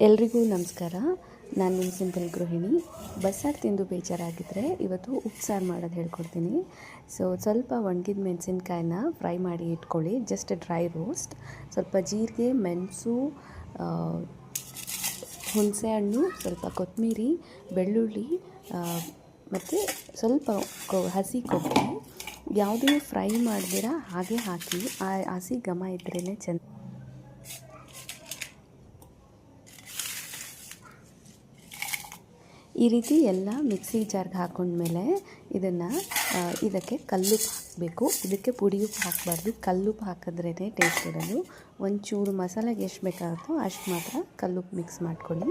ಎಲ್ರಿಗೂ ನಮಸ್ಕಾರ. ನಾನು ನಿಮ್ಮ ಸಿಂಪಲ್ ಗೃಹಿಣಿ. ಬಸ್ಸಾರು ತಿಂದು ಬೇಜಾರಾಗಿದ್ದರೆ ಇವತ್ತು ಉಪ್ಸಾರು ಮಾಡೋದು ಹೇಳ್ಕೊಡ್ತೀನಿ. ಸ್ವಲ್ಪ ಒಣಗಿದ ಮೆಣಸಿನ್ಕಾಯಿನ ಫ್ರೈ ಮಾಡಿ ಇಟ್ಕೊಳ್ಳಿ, ಜಸ್ಟ್ ಡ್ರೈ ರೋಸ್ಟ್. ಸ್ವಲ್ಪ ಜೀರಿಗೆ, ಮೆಣಸು, ಹುಣಸೆಹಣ್ಣು, ಸ್ವಲ್ಪ ಕೊತ್ತಂಬರಿ, ಬೆಳ್ಳುಳ್ಳಿ ಮತ್ತು ಸ್ವಲ್ಪ ಹಸಿ ಕೊಬ್ಬರಿ ಯಾವುದೂ ಫ್ರೈ ಮಾಡ್ದಿರ ಹಾಗೆ ಹಾಕಿ, ಆ ಹಸಿ ಘಮ ಇದ್ರೇ ಚೆಂದ. ಈ ರೀತಿ ಎಲ್ಲ ಮಿಕ್ಸಿ ಜಾರ್ಗೆ ಹಾಕೊಂಡ್ಮೇಲೆ ಇದಕ್ಕೆ ಕಲ್ಲುಪ್ಪು ಹಾಕಬೇಕು. ಇದಕ್ಕೆ ಪುಡಿ ಉಪ್ಪು ಹಾಕಬಾರ್ದು, ಕಲ್ಲುಪ್ಪು ಹಾಕಿದ್ರೇ ಟೇಸ್ಟ್ ಇರೋದು. ಒಂಚೂರು ಮಸಾಲೆಗೆ ಎಷ್ಟು ಬೇಕಾಗುತ್ತೋ ಅಷ್ಟು ಮಾತ್ರ ಕಲ್ಲುಪ್ಪು ಮಿಕ್ಸ್ ಮಾಡ್ಕೊಳ್ಳಿ.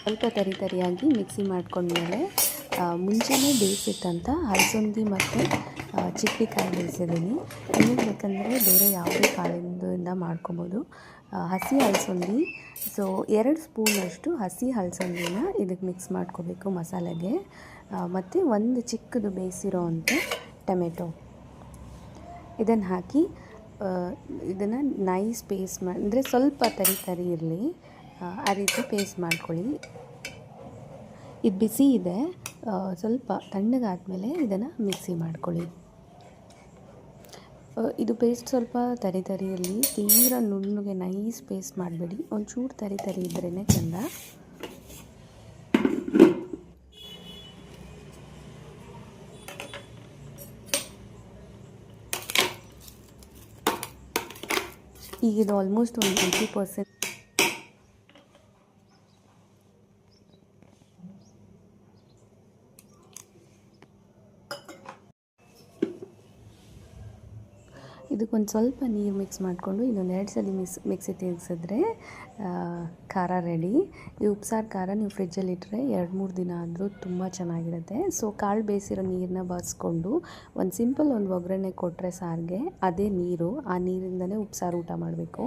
ಸ್ವಲ್ಪ ತರಿಯಾಗಿ ಮಿಕ್ಸಿ ಮಾಡ್ಕೊಂಡ್ಮೇಲೆ ಮುಂಚೆನೇ ಬೇಯಿಸಿಟ್ಟಂಥ ಅಲಸಂದಿ ಮತ್ತು ಚಿಕ್ಕಡಿಕಾಯಿ ಬೇಯಿಸಿದ್ದೀನಿ. ಇನ್ನೂ ಬೇಕಂದರೆ ಬೇರೆ ಯಾವುದೇ ಕಾಳಿಂದ ಮಾಡ್ಕೊಬೋದು. ಹಸಿ ಅಲಸಂದಿ 2 ಸ್ಪೂನಷ್ಟು ಹಸಿ ಅಲಸಂದಿನ ಇದಕ್ಕೆ ಮಿಕ್ಸ್ ಮಾಡ್ಕೋಬೇಕು ಮಸಾಲೆಗೆ. ಮತ್ತು ಒಂದು ಚಿಕ್ಕದು ಬೇಯಿಸಿರೋ ಅಂಥ ಟೊಮೆಟೊ ಇದನ್ನು ಹಾಕಿ ಇದನ್ನು ನೈಸ್ ಪೇಸ್ಟ್ ಅಂದರೆ ಸ್ವಲ್ಪ ತರಿ ಇರಲಿ, ಆ ರೀತಿ ಪೇಸ್ಟ್ ಮಾಡ್ಕೊಳ್ಳಿ. ಇದು ಬಿಸಿ ಇದೆ, ಸ್ವಲ್ಪ ತಣ್ಣಗಾದಮೇಲೆ ಇದನ್ನು ಮಿಕ್ಸಿ ಮಾಡ್ಕೊಳ್ಳಿ. ಇದು ಪೇಸ್ಟ್ ಸ್ವಲ್ಪ ತರಿ ಇರಲಿ, ತೀರ ನುಣ್ಣಗೆ ನೈಸ್ ಪೇಸ್ಟ್ ಮಾಡಬೇಡಿ. ಒಂಚೂರು ತರಿ ಇದ್ರೇ ಚೆಂದ. ಈಗ ಇದು ಆಲ್ಮೋಸ್ಟ್ ಒಂದು 80%. ಇದಕ್ಕೊಂದು ಸ್ವಲ್ಪ ನೀರು ಮಿಕ್ಸ್ ಮಾಡಿಕೊಂಡು ಇನ್ನೊಂದು 2 ಸಲ ಮಿಕ್ಸಿ ತಿರುಗಿಸಿದ್ರೆ ಖಾರ ರೆಡಿ. ಈ ಉಪ್ಸಾರು ಖಾರ ನೀವು ಫ್ರಿಜ್ಜಲ್ಲಿ ಇಟ್ಟರೆ 2-3 ದಿನ ಆದರೂ ತುಂಬ ಚೆನ್ನಾಗಿರುತ್ತೆ. ಕಾಳು ಬೇಯಿಸಿರೋ ನೀರನ್ನ ಬಸಿಕೊಂಡು ಒಂದು ಒಗ್ಗರಣೆ ಕೊಟ್ಟರೆ ಸಾರಿಗೆ ಅದೇ ನೀರು, ಆ ನೀರಿಂದಲೇ ಉಪ್ಸಾರು ಊಟ ಮಾಡಬೇಕು.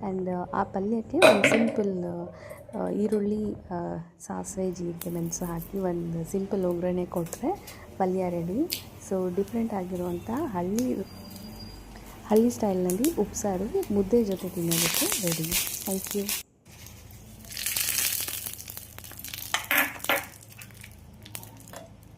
ಆ್ಯಂಡ್ ಆ ಪಲ್ಯಕ್ಕೆ ಒಂದು ಸಿಂಪಲ್ ಈರುಳ್ಳಿ, ಸಾಸಿವೆ, ಜೀರಿಗೆ, ಮೆಣಸು ಹಾಕಿ ಒಂದು ಸಿಂಪಲ್ ಒಗ್ಗರಣೆ ಕೊಟ್ಟರೆ ಪಲ್ಯ ರೆಡಿ. ಡಿಫ್ರೆಂಟ್ ಆಗಿರುವಂಥ ಹಳ್ಳಿ ಸ್ಟೈಲ್ನಲ್ಲಿ ಉಪ್ಸಾರು ಮುದ್ದೆ ಜೊತೆ ತಿನ್ನೋದಕ್ಕೆ ರೆಡಿ. Thank you.